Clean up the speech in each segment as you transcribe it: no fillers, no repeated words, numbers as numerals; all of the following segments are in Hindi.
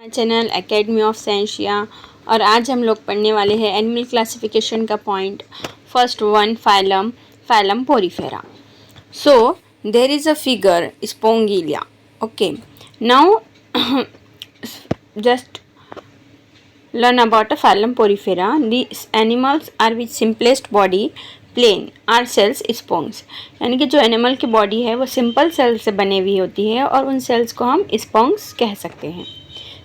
Channel academy of scientia. और आज हम लोग पढ़ने वाले हैं एनिमल क्लासिफिकेशन का point. First one, phylum Porifera. So there is a figure Spongilla. Okay, now just learn about a phylum porifera. These animals are with simplest body, plain are cells sponges। यानी कि जो एनिमल की बॉडी है वो सिंपल सेल से बनी हुई होती है और उन सेल्स को हम स्पॉन्ग्स कह सकते हैं।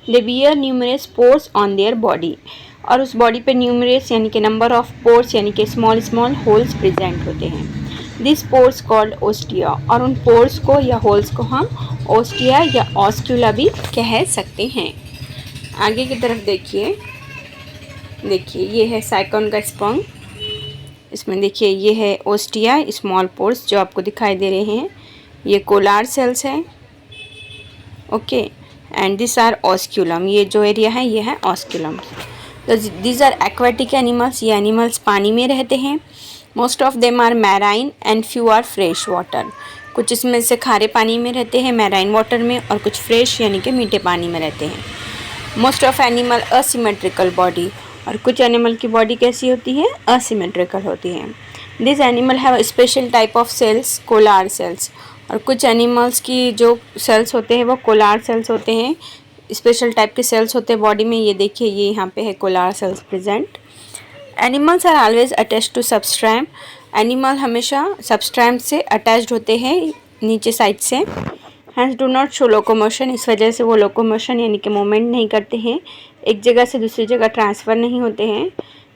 दे beer numerous pores on their body, और उस बॉडी पे न्यूमरस यानी कि नंबर ऑफ पोर्स यानी कि स्मॉल स्मॉल होल्स प्रेजेंट होते हैं। दिस पोर्स कॉल्ड ओस्टिया, और उन पोर्स को या होल्स को हम ओस्टिया या ऑस्क्यूला भी कह सकते हैं। आगे की तरफ देखिए ये है साइकोन का स्पॉन्ग। इसमें देखिए ये है ओस्टिया स्मॉल पोर्स जो आपको दिखाई दे रहे हैं, ये कोलार सेल्स हैं। Okay, and this are osculum, ये जो एरिया है ये है ऑस्क्यूलम। तो दिस आर एक्वाटिक एनिमल्स, ये एनिमल्स पानी में रहते हैं। Most of them are marine and few are fresh water. कुछ इसमें से खारे पानी में रहते हैं मैराइन वाटर में, और कुछ फ्रेश यानी कि मीठे पानी में रहते हैं। Most of animal asymmetrical body, और कुछ एनिमल की बॉडी कैसी होती है, असिमेट्रिकल होती है। This animal have special type of cells, collar cells, और कुछ एनिमल्स की जो सेल्स होते हैं वो कोलार सेल्स होते हैं, स्पेशल टाइप के सेल्स होते हैं बॉडी में। ये देखिए ये यहाँ पे है collar cells present. Animals are always attached to substratum, animal हमेशा सबस्ट्रैम से अटैच्ड होते हैं नीचे साइड से। Hence do not show locomotion, इस वजह से वो लोकोमोशन यानी कि मूवमेंट नहीं करते हैं, एक जगह से दूसरी जगह ट्रांसफ़र नहीं होते हैं।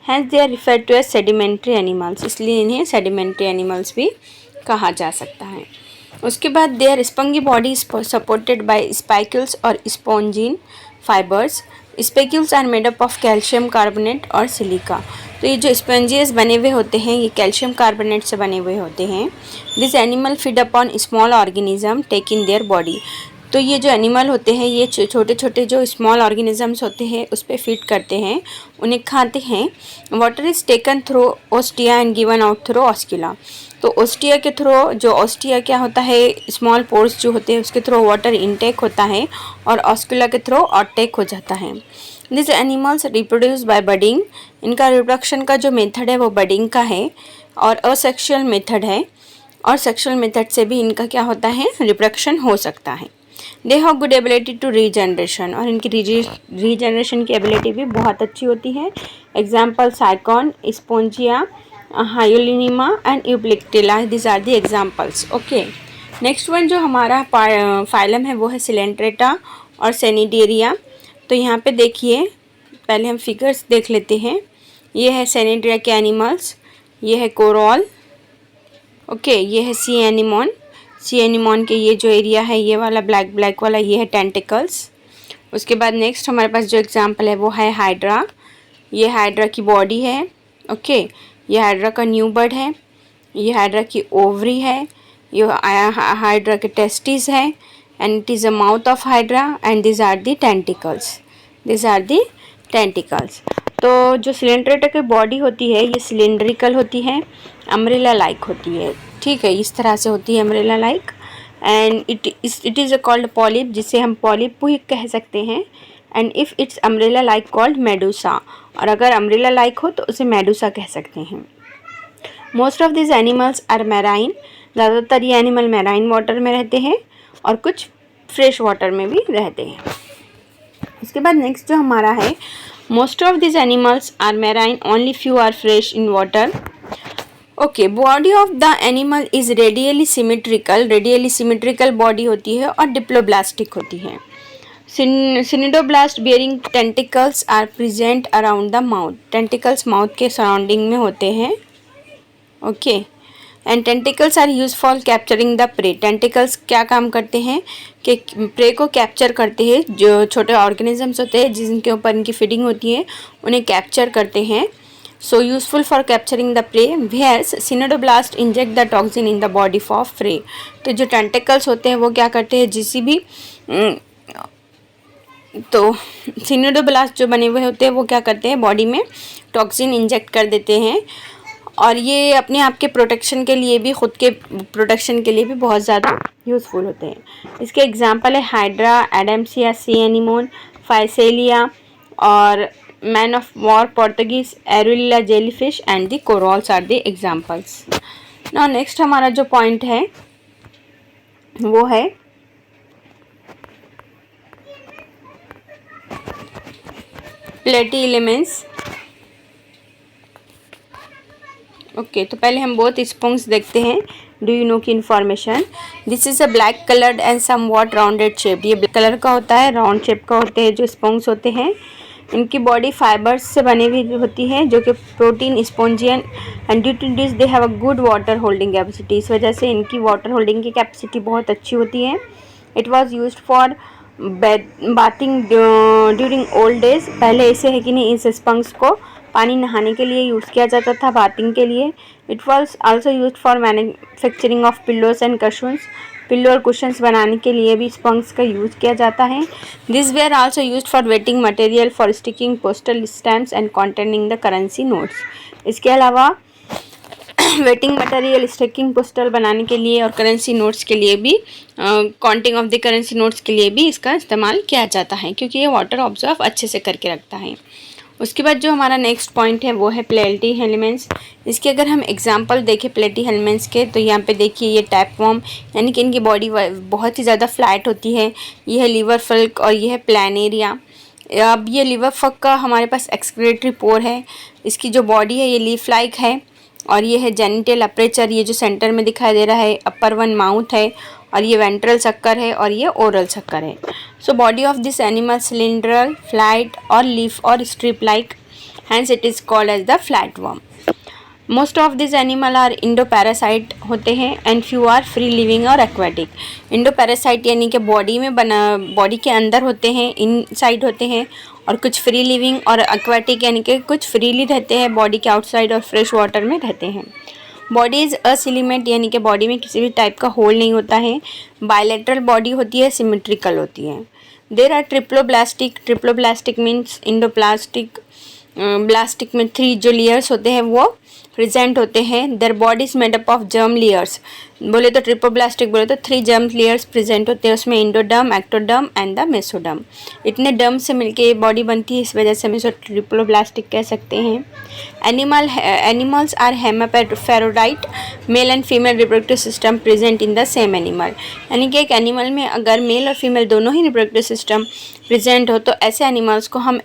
Hence they are referred to as sedimentary animals, इसलिए इन्हें सेडिमेंट्री एनिमल्स भी कहा जा सकता है। उसके बाद their spongy body supported by spicules और spongin fibres. Spicules are made up of calcium carbonate और सिलिका। तो ये जो स्पंजियस बने हुए होते हैं ये कैल्शियम कार्बोनेट से बने हुए होते हैं। This animal feed upon small organism take in their body. तो ये जो एनिमल होते हैं ये छोटे छोटे जो स्मॉल ऑर्गेनिजम्स होते हैं उस पर फीड करते हैं, उन्हें खाते हैं। Water is taken through ostia and given out through oscula. तो ओस्टिया के थ्रू, जो ओस्टिया क्या होता है, स्मॉल पोर्स जो होते हैं उसके थ्रू वाटर इनटेक होता है, और ऑस्क्यूला के थ्रू आउटटेक हो जाता है। This animals reproduce by budding, इनका रिप्रोडक्शन का जो मेथड है वो बडिंग का है और असेक्सुअल मेथड है, और सेक्सुअल मेथड से भी इनका क्या होता है, रिप्रोडक्शन हो सकता है। They have good ability to regeneration, और इनकी रीजनरेशन की एबिलिटी भी बहुत अच्छी होती है। Example Sycon, Spongia, Hyalonema and Euplectella, this are the examples. Okay, next one जो हमारा फाइलम है वो है सिलेंट्रेटा और सेनिडेरिया। तो यहाँ पे देखिए पहले हम फिगर्स देख लेते हैं। ये है सेनिडेरिया के एनिमल्स, ये है कोरल। ओके, ये है सी एनिमॉन के ये जो एरिया है ये वाला ब्लैक ब्लैक वाला ये है टेंटिकल्स। उसके बाद नेक्स्ट हमारे पास जो एग्जांपल है वो है हाइड्रा। ये हाइड्रा की बॉडी है। ओके, ये हाइड्रा का न्यू बर्ड है, ये हाइड्रा की ओवरी है, ये हाइड्रा के टेस्टिस है, and it is a mouth of hydra, and this are the tentacles. तो जो सिलेंड्रेटा की बॉडी होती है ये सिलेंड्रिकल होती है, अम्ब्रेला लाइक होती है। ठीक है, इस तरह से होती है umbrella like, and it is called polyp, जिसे हम पॉलिप ही कह सकते हैं। And if it's umbrella like called Medusa, और अगर अम्ब्रेला लाइक हो तो उसे मेडूसा कह सकते हैं। Most of this animals are marine, ज़्यादातर ये एनिमल मैराइन वाटर में रहते हैं और कुछ फ्रेश वाटर में भी रहते हैं। उसके बाद नेक्स्ट जो हमारा है, most of this animals are marine, only few are fresh in water. Okay, body of the animal is radially symmetrical body होती है और डिप्लोब्लास्टिक होती है। Cnidoblast bearing tentacles are present around the mouth, tentacles mouth के सराउंडिंग में होते हैं। Okay, and tentacles are use for capturing the prey, tentacles क्या काम करते हैं कि प्रे को कैप्चर करते हैं, जो छोटे ऑर्गेनिजम्स होते हैं जिनके ऊपर इनकी फीडिंग होती है उन्हें कैप्चर करते हैं। So useful for capturing the prey, whereas synodoblasts inject the toxin in the body for prey। तो जो टेंटिकल्स होते हैं वो क्या करते हैं, जिसी भी तो सिनोडोब्लास्ट जो बने हुए होते हैं वो क्या करते हैं, बॉडी में टॉक्सिन इंजेक्ट कर देते हैं, और ये अपने आप के प्रोटेक्शन के लिए भी, ख़ुद के प्रोटेक्शन के लिए भी बहुत ज़्यादा यूज़फुल होते हैं। इसके एग्जांपल है Hydra, Adamsia, sea anemone, Physalia और man of war Portuguese, Aurelia jellyfish and the corals are the examples. Now next हमारा जो पॉइंट है वो है प्लेटी एलिमेंट्स। ओके, तो पहले हम बोथ स्पॉन्ज देखते हैं। डू यू नो की information. This is a black coloured and somewhat rounded shape. ये ब्लैक कलर का होता है, राउंड शेप का होते हैं जो स्पॉन्ज होते हैं। इनकी बॉडी फाइबर्स से बनी हुई होती है जो कि protein spongin and due to this they have a good water holding capacity. इस वजह से इनकी वाटर होल्डिंग की कैपेसिटी बहुत अच्छी होती है। It was use for bathing during old days. पहले ऐसे है कि नहीं, इस स्पंज को पानी नहाने के लिए यूज़ किया जाता था, बाथिंग के लिए। It was also use for manufacturing of pillows and cushions. Pillow और कुशंस बनाने के लिए भी स्पंज का यूज़ किया जाता है। This where also use for waiting material for sticking postal stamps and containing the currency notes. इसके अलावा वेटिंग मटेरियल स्टिकिंग पोस्टल बनाने के लिए और करेंसी नोट्स के लिए भी, counting of the currency notes के लिए भी इसका इस्तेमाल किया जाता है क्योंकि ये वाटर ऑब्जर्व अच्छे से करके रखता है। उसके बाद जो हमारा नेक्स्ट पॉइंट है वो है प्लेटी एलिमेंट्स। इसके अगर हम एग्जांपल देखें प्लेटी एलिमेंट्स के, तो यहाँ पे देखिए ये टैपवर्म, यानी कि इनकी बॉडी बहुत ही ज़्यादा फ्लैट होती है। ये है लिवर फल्क और ये है प्लानेरिया। अब ये लिवर फल्क का हमारे पास एक्सक्रीटरी पोर है। इसकी जो बॉडी है ये लीफ लाइक है और ये है जेनिटल अपर्चर, ये जो सेंटर में दिखाई दे रहा है। अपर वन माउथ है और ये वेंट्रल शक्कर है और ये ओरल शक्कर है। So body of this animal cylindrical, flat और लीफ और strip like, hence it is called as the flatworm. Most of this animal are endoparasite होते हैं and few are free living और एक्वाटिक। इंडो पैरासाइट यानी कि बॉडी में बॉडी के अंदर होते हैं, इनसाइड होते हैं, और कुछ फ्री लिविंग और एक्वाटिक यानी कि कुछ फ्रीली रहते हैं बॉडी के आउटसाइड और फ्रेश वाटर में रहते हैं। बॉडी इज़ असिलिमेंट यानी कि बॉडी में किसी भी टाइप का होल नहीं होता है। बायलैटरल बॉडी होती है, सिमेट्रिकल होती है। There are triploblastic. Triploblastic means endoplastic, blastic में 3 जो लेयर्स होते हैं वो प्रेजेंट होते हैं। Their body is made up of germ layers. बोले तो ट्रिप्लोब्लास्टिक बोले तो 3 जर्म लेयर्स प्रेजेंट होते हैं, उसमें endoderm, ectoderm and the mesoderm. इतने डर्म से मिलके ये बॉडी बनती है, इस वजह से हम इसे ट्रिप्लोब्लास्टिक कह सकते हैं। Animals are hermaphrodite, male and female reproductive system present in the same animal. यानी कि एक एनिमल में अगर मेल और फीमेल दोनों ही रिप्रोडक्टिव सिस्टम प्रेजेंट हो तो ऐसे एनिमल्स को हम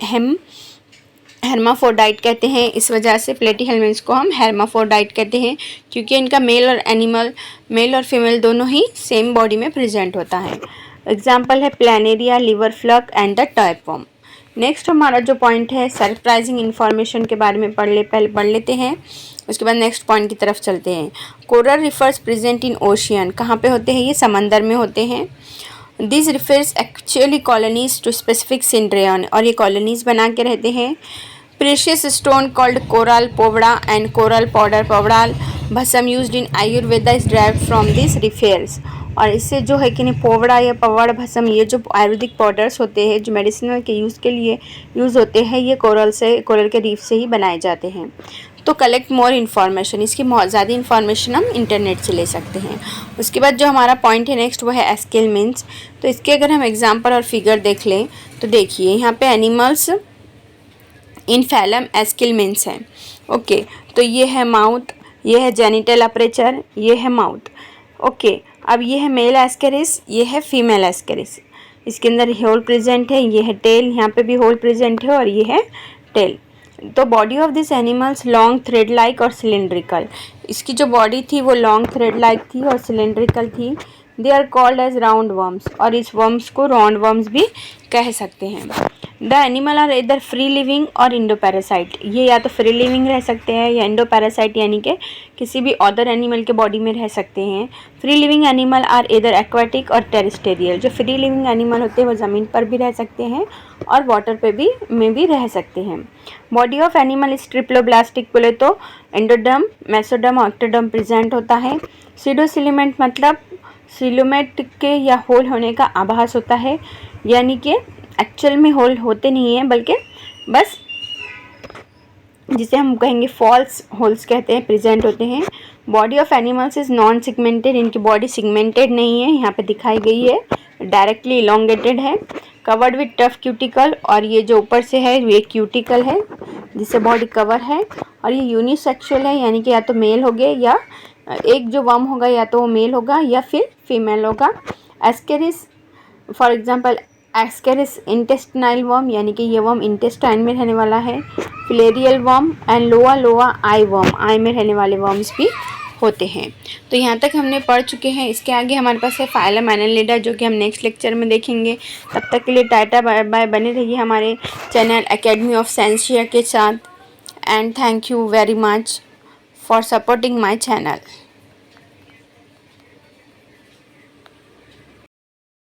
हेर्माफ्रोडाइट कहते हैं। इस वजह से प्लेटी एलिमेंट्स को हम हेर्माफ्रोडाइट कहते हैं क्योंकि इनका मेल और फीमेल दोनों ही सेम बॉडी में प्रेजेंट होता है। एग्जाम्पल है Planaria, liver flock and the tapeworm. Next हमारा जो पॉइंट है सरप्राइजिंग इन्फॉर्मेशन के बारे में पहले पढ़ लेते हैं, उसके बाद नेक्स्ट पॉइंट की तरफ चलते हैं। Coral reefs present in ocean. कहाँ पे होते हैं ये? समंदर में होते हैं। This reefs actually colonies to specific cnidarian, और ये कॉलोनीज बना के रहते हैं। प्रेशियस स्टोन कॉल्ड कोरल पोवड़ा एंड कोरल पाउडर पवड़ाल bhasma used in Ayurveda is derived from this reefs. और इससे जो है कि नहीं पोवड़ा या पवड़ भस्म, ये जो आयुर्वेदिक पाउडर्स होते हैं जो मेडिसिनल के यूज़ के लिए यूज़ होते हैं, ये कोरल के रीफ से ही बनाए जाते हैं। तो कलेक्ट मोर इन्फॉर्मेशन, इसकी बहुत ज़्यादा इन्फॉर्मेशन हम इंटरनेट से ले सकते हैं। उसके बाद जो हमारा पॉइंट है नेक्स्ट वो है एस्केल मीन्स। तो इसके अगर हम एग्जाम्पल और फिगर देख लें तो देखिए यहाँ पे animals in phellum SQL means है। ओके, तो ये है माउथ, ये है जेनिटल अपर्चर, ये है माउथ। ओके, अब ये है मेल एस्केरिस, ये है फीमेल एस्केरिस। इसके अंदर होल प्रेजेंट है, ये है टेल, यहाँ पे भी होल प्रेजेंट है और ये है टेल। तो body of this animals long thread like और सिलेंड्रिकल। इसकी जो बॉडी थी वो लॉन्ग थ्रेड लाइक थी और सिलेंड्रिकल थी। They are called as round worms, और इस वर्म्स को राउंड वर्म्स भी कह सकते हैं। द एनिमल आर इधर फ्री लिविंग और इंडो पैरासाइट। ये या तो फ्री लिविंग रह सकते हैं या इंडो पैरासाइट यानी कि किसी भी अदर एनिमल के बॉडी में रह सकते हैं। फ्री लिविंग एनिमल आर इधर एक्वाटिक और टेरेस्टेरियल। जो फ्री लिविंग एनिमल होते हैं वो ज़मीन पर भी रह सकते हैं और वाटर पे भी रह सकते हैं। Body of animal is triploblastic बोले तो एंडोडर्म, मेसोडर्म और एक्टोडर्म प्रेजेंट होता है। सीडोसिलिमेंट मतलब सिलोमेट के या होल होने का आभास होता है, यानी कि एक्चुअल में होल होते नहीं हैं बल्कि बस जिसे हम कहेंगे फॉल्स होल्स कहते हैं, प्रेजेंट होते हैं। Body of animals is non segmented, इनकी बॉडी सिगमेंटेड नहीं है, यहाँ पे दिखाई गई है, डायरेक्टली इलोंगेटेड है। कवर्ड विथ टफ क्यूटिकल, और ये जो ऊपर से है ये क्यूटिकल है जिससे बॉडी कवर है। और ये यूनिसेक्सुअल है, यानी कि या तो मेल हो गए या एक जो वर्म होगा या तो वो मेल होगा या फिर फीमेल होगा। Ascaris for example Ascaris intestinal worm, यानी कि ये वर्म इंटेस्टाइन में रहने वाला है। फिलेरियल वर्म एंड लोआ लोआ आई वर्म, आई में रहने वाले वर्म्स भी होते हैं। तो यहाँ तक हमने पढ़ चुके हैं। इसके आगे हमारे पास है फाइलम एनालिडा, जो कि हम नेक्स्ट लेक्चर में देखेंगे। तब तक के लिए टाटा बाय बाय, बने रहिए हमारे चैनल एकेडमी ऑफ साइंसिया के साथ। And thank you very much for supporting my channel.